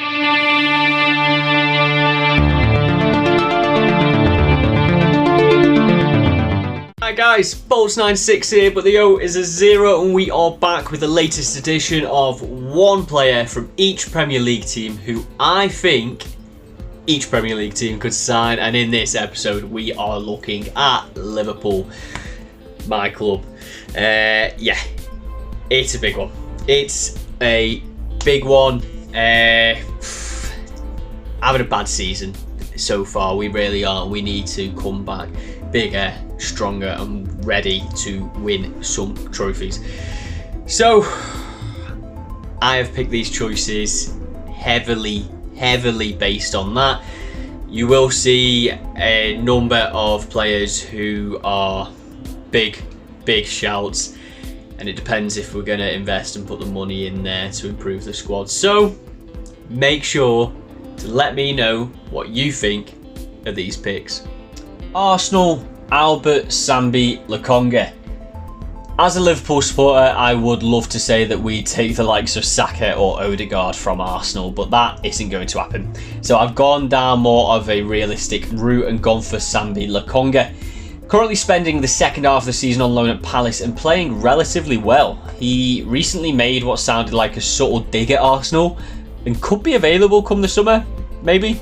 Hi guys, Bolts96 here, but the O is a 0 and we are back with the latest edition of one player from each Premier League team who I think each Premier League team could sign, and in this episode we are looking at Liverpool, my club. Yeah, it's a big one. It's a big one. Having a bad season so far, we really are. We need to come back bigger, stronger and ready to win some trophies. So I have picked these choices heavily based on that. You will see a number of players who are big shouts, and it depends if we're going to invest and put the money in there to improve the squad. So make sure to let me know what you think of these picks. Arsenal, Albert Sambi Lokonga. As a Liverpool supporter, I would love to say that we take the likes of Saka or Odegaard from Arsenal, but that isn't going to happen. So I've gone down more of a realistic route and gone for Sambi Lokonga. Currently spending the second half of the season on loan at Palace and playing relatively well. He recently made what sounded like a subtle dig at Arsenal and could be available come the summer, maybe.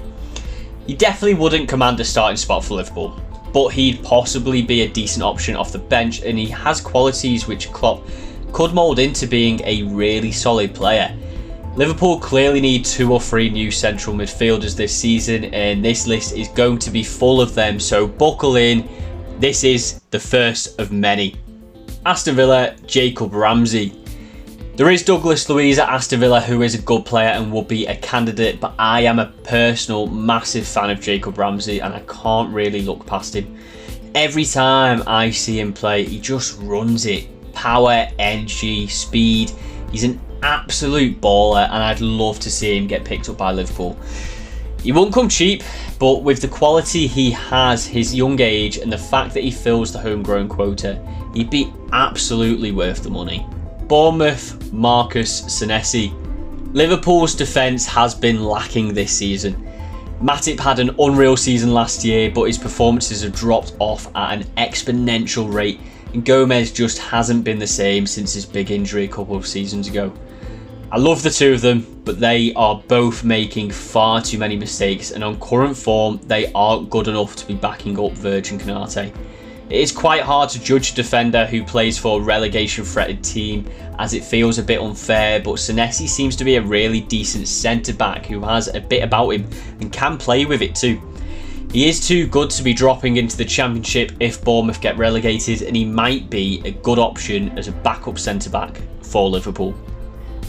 He definitely wouldn't command a starting spot for Liverpool, but he'd possibly be a decent option off the bench, and he has qualities which Klopp could mould into being a really solid player. Liverpool clearly need 2 or 3 new central midfielders this season, and this list is going to be full of them, so buckle in. This is the first of many. Aston Villa, Jacob Ramsey. There is Douglas Luiz at Aston Villa, who is a good player and would be a candidate, but I am a personal massive fan of Jacob Ramsey and I can't really look past him. Every time I see him play, he just runs it. Power, energy, speed. He's an absolute baller and I'd love to see him get picked up by Liverpool. He won't come cheap, but with the quality he has, his young age and the fact that he fills the homegrown quota, he'd be absolutely worth the money. Bournemouth, Marcus Senesi. Liverpool's defence has been lacking this season. Matip had an unreal season last year, but his performances have dropped off at an exponential rate, and Gomez just hasn't been the same since his big injury a couple of seasons ago. I love the two of them, but they are both making far too many mistakes, and on current form, they aren't good enough to be backing up Virgin Canate. It is quite hard to judge a defender who plays for a relegation-threatened team, as it feels a bit unfair, but Senesi seems to be a really decent centre-back who has a bit about him and can play with it too. He is too good to be dropping into the Championship if Bournemouth get relegated, and he might be a good option as a backup centre-back for Liverpool.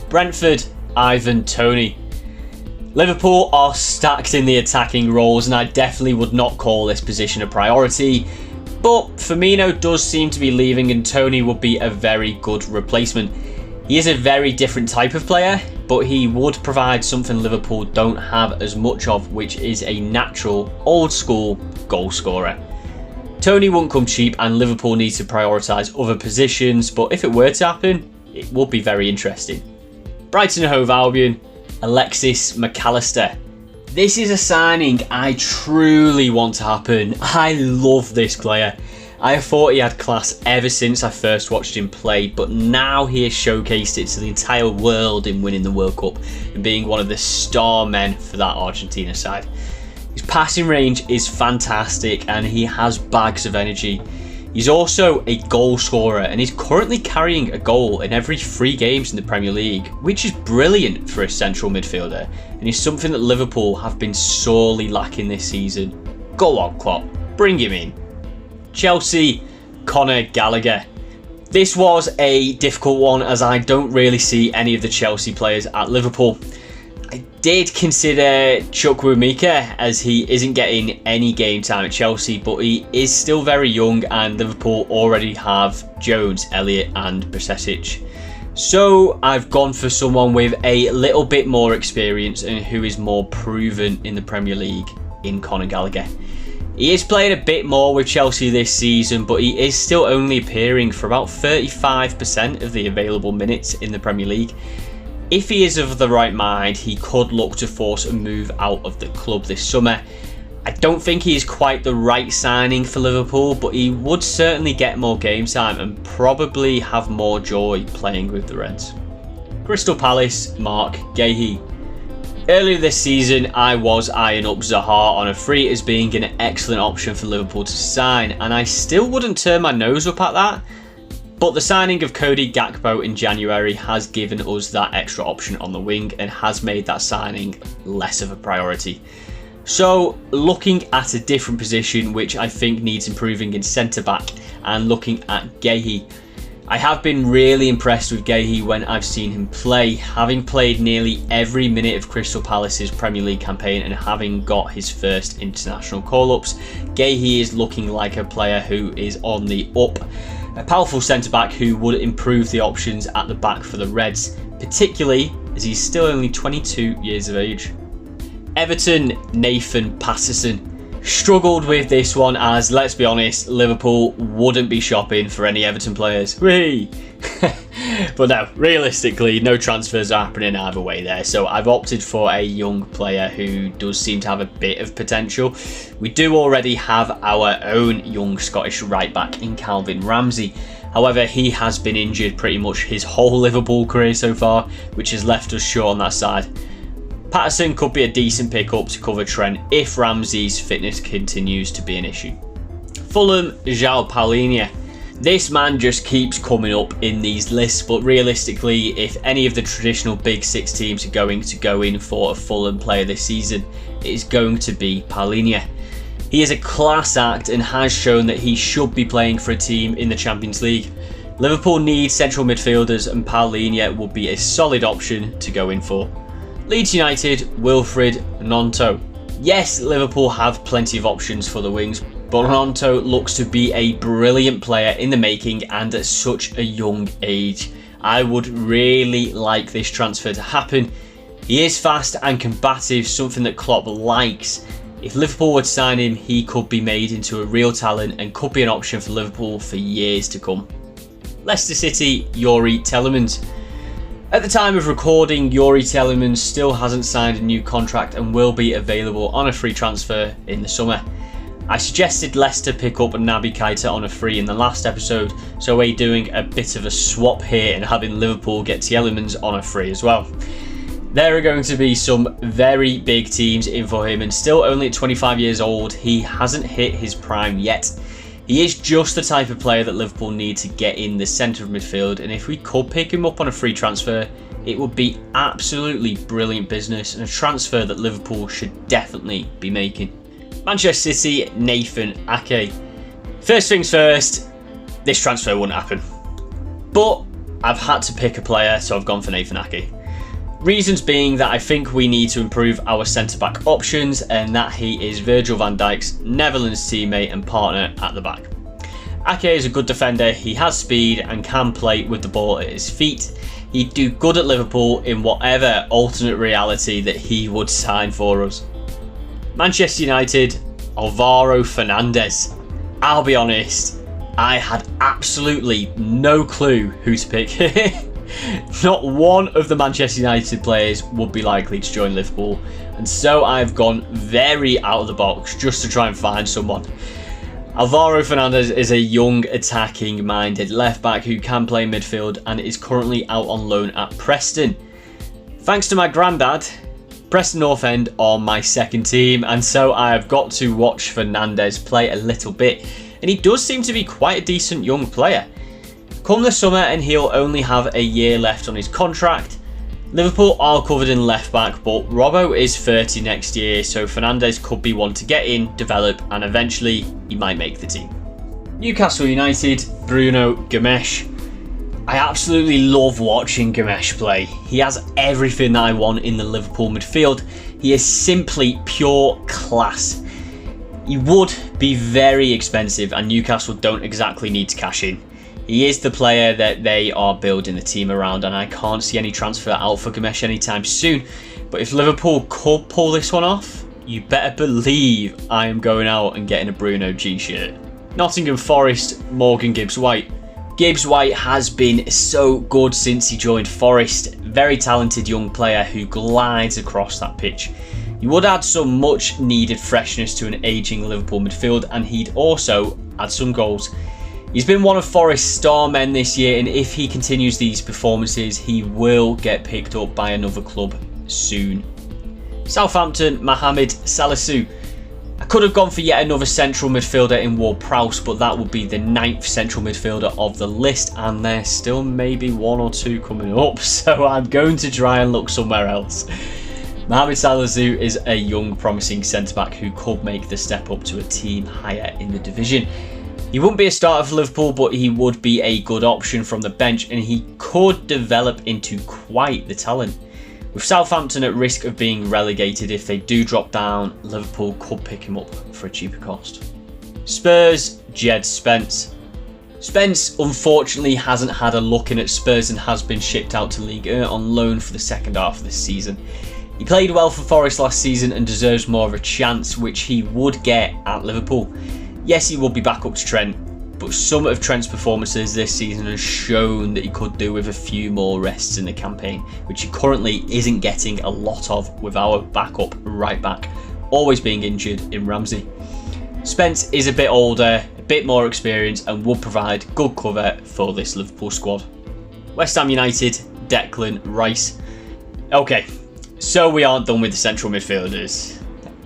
Brentford, Ivan Toney. Liverpool are stacked in the attacking roles, and I definitely would not call this position a priority. But Firmino does seem to be leaving and Toney would be a very good replacement. He is a very different type of player, but he would provide something Liverpool don't have as much of, which is a natural, old school goal scorer. Toney won't come cheap and Liverpool need to prioritise other positions, but if it were to happen, it would be very interesting. Brighton and Hove Albion, Alexis McAllister. This is a signing I truly want to happen. I love this player. I have thought he had class ever since I first watched him play, but now he has showcased it to the entire world in winning the World Cup and being one of the star men for that Argentina side. His passing range is fantastic and he has bags of energy. He's also a goal scorer and he's currently carrying a goal in every 3 games in the Premier League, which is brilliant for a central midfielder and is something that Liverpool have been sorely lacking this season. Go on, Klopp, bring him in. Chelsea, Conor Gallagher. This was a difficult one as I don't really see any of the Chelsea players at Liverpool. I did consider Chukwuemeka as he isn't getting any game time at Chelsea, but he is still very young and Liverpool already have Jones, Elliott and Brsesic. So I've gone for someone with a little bit more experience and who is more proven in the Premier League in Conor Gallagher. He is playing a bit more with Chelsea this season, but he is still only appearing for about 35% of the available minutes in the Premier League. If he is of the right mind, he could look to force a move out of the club this summer. I don't think he is quite the right signing for Liverpool, but he would certainly get more game time and probably have more joy playing with the Reds. Crystal Palace, Mark Guéhi. Earlier this season, I was eyeing up Zaha on a free as being an excellent option for Liverpool to sign, and I still wouldn't turn my nose up at that. But the signing of Cody Gakpo in January has given us that extra option on the wing and has made that signing less of a priority. So, looking at a different position which I think needs improving in centre-back, and looking at Guéhi. I have been really impressed with Guéhi when I've seen him play, having played nearly every minute of Crystal Palace's Premier League campaign and having got his first international call-ups. Guéhi is looking like a player who is on the up. A powerful centre-back who would improve the options at the back for the Reds, particularly as he's still only 22 years of age. Everton, Nathan Patterson. Struggled with this one as, let's be honest, Liverpool wouldn't be shopping for any Everton players. Whee! But no, realistically, no transfers are happening either way there. So I've opted for a young player who does seem to have a bit of potential. We do already have our own young Scottish right back in Calvin Ramsey. However, he has been injured pretty much his whole Liverpool career so far, which has left us short on that side. Patterson could be a decent pickup to cover Trent if Ramsey's fitness continues to be an issue. Fulham, João Palhinha. This man just keeps coming up in these lists, but realistically, if any of the traditional Big Six teams are going to go in for a Fulham player this season, it is going to be Palhinha. He is a class act and has shown that he should be playing for a team in the Champions League. Liverpool need central midfielders and Palhinha would be a solid option to go in for. Leeds United, Wilfried Gnonto. Yes, Liverpool have plenty of options for the wings, but Gnonto looks to be a brilliant player in the making and at such a young age. I would really like this transfer to happen. He is fast and combative, something that Klopp likes. If Liverpool would sign him, he could be made into a real talent and could be an option for Liverpool for years to come. Leicester City, Youri Tielemans. At the time of recording, Youri Tielemans still hasn't signed a new contract and will be available on a free transfer in the summer. I suggested Leicester pick up Naby Keita on a free in the last episode, so we're doing a bit of a swap here and having Liverpool get Tielemans on a free as well. There are going to be some very big teams in for him, and still only at 25 years old, he hasn't hit his prime yet. He is just the type of player that Liverpool need to get in the centre of midfield, and if we could pick him up on a free transfer, it would be absolutely brilliant business and a transfer that Liverpool should definitely be making. Manchester City, Nathan Ake. First things first, this transfer wouldn't happen. But I've had to pick a player, so I've gone for Nathan Ake. Reasons being that I think we need to improve our centre-back options and that he is Virgil van Dijk's Netherlands teammate and partner at the back. Ake is a good defender, he has speed and can play with the ball at his feet. He'd do good at Liverpool in whatever alternate reality that he would sign for us. Manchester United, Alvaro Fernandez. I'll be honest, I had absolutely no clue who to pick. Not one of the Manchester United players would be likely to join Liverpool, and so I've gone very out of the box just to try and find someone. Alvaro Fernandez is a young, attacking minded left back who can play midfield and is currently out on loan at Preston. Thanks to my granddad, Preston North End are my second team, and so I have got to watch Fernandez play a little bit, and he does seem to be quite a decent young player. Come the summer and he'll only have a year left on his contract. Liverpool are covered in left back, but Robbo is 30 next year, so Fernandez could be one to get in, develop, and eventually he might make the team. Newcastle United, Bruno Gomes. I absolutely love watching Gomes play. He has everything that I want in the Liverpool midfield. He is simply pure class. He would be very expensive and Newcastle don't exactly need to cash in. He is the player that they are building the team around, and I can't see any transfer out for Gomes anytime soon. But if Liverpool could pull this one off, you better believe I am going out and getting a Bruno G shirt. Nottingham Forest, Morgan Gibbs-White. Gibbs White has been so good since he joined Forest. Very talented young player who glides across that pitch. He would add some much needed freshness to an ageing Liverpool midfield, and he'd also add some goals. He's been one of Forest's star men this year, and if he continues these performances, he will get picked up by another club soon. Southampton, Mohamed Salisu. I could have gone for yet another central midfielder in Ward-Prowse, but that would be the 9th central midfielder of the list, and there's still maybe 1 or 2 coming up, so I'm going to try and look somewhere else. Mohamed Salisu is a young, promising centre-back who could make the step up to a team higher in the division. He wouldn't be a starter for Liverpool, but he would be a good option from the bench, and he could develop into quite the talent. With Southampton at risk of being relegated if they do drop down, Liverpool could pick him up for a cheaper cost. Spurs, Jed Spence. Spence unfortunately hasn't had a look in at Spurs and has been shipped out to Ligue 1 on loan for the second half of the season. He played well for Forest last season and deserves more of a chance, which he would get at Liverpool. Yes, he will be back up to Trent, but some of Trent's performances this season has shown that he could do with a few more rests in the campaign, which he currently isn't getting a lot of with our backup right back, always being injured in Ramsey. Spence is a bit older, a bit more experienced, and would provide good cover for this Liverpool squad. West Ham United, Declan Rice. Okay, so we aren't done with the central midfielders.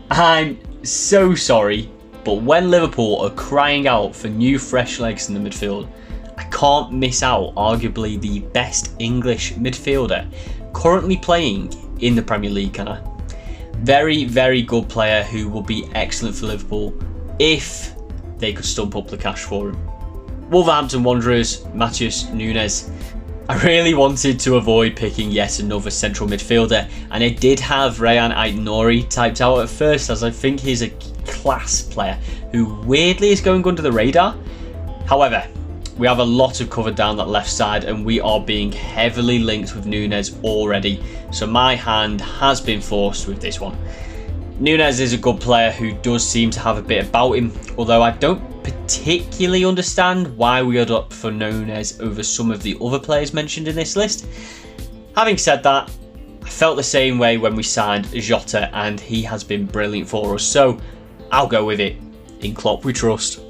I'm so sorry, but when Liverpool are crying out for new fresh legs in the midfield, I can't miss out arguably the best English midfielder currently playing in the Premier League, can I? Very, very good player who will be excellent for Liverpool if they could stump up the cash for him. Wolverhampton Wanderers, Matheus Nunes. I really wanted to avoid picking yet another central midfielder, and I did have Rayan Aït-Nouri typed out at first, as I think he's a class player who weirdly is going under the radar. However, we have a lot of cover down that left side, and we are being heavily linked with Nunes already, so my hand has been forced with this one. Nunes is a good player who does seem to have a bit about him, although I don't particularly understand why we would opt for Nunes over some of the other players mentioned in this list. Having said that, I felt the same way when we signed Jota, and he has been brilliant for us, so I'll go with it. In Klopp we trust.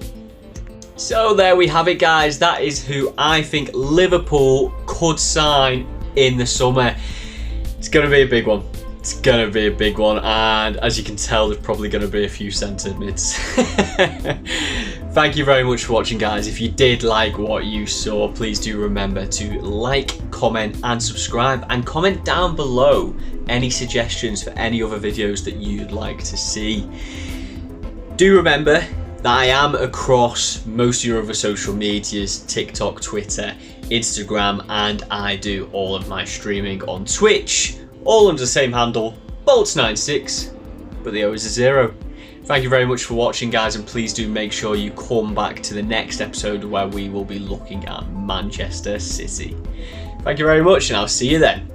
So there we have it, guys. That is who I think Liverpool could sign in the summer. It's going to be a big one. It's going to be a big one, and as you can tell, there's probably going to be a few centre mids. Thank you very much for watching, guys. If you did like what you saw, please do remember to like, comment and subscribe, and comment down below any suggestions for any other videos that you'd like to see. Do remember that I am across most of your other social medias, TikTok, Twitter, Instagram, and I do all of my streaming on Twitch, all under the same handle, Bolts96, but the O is a 0. Thank you very much for watching, guys, and please do make sure you come back to the next episode where we will be looking at Manchester City. Thank you very much, and I'll see you then.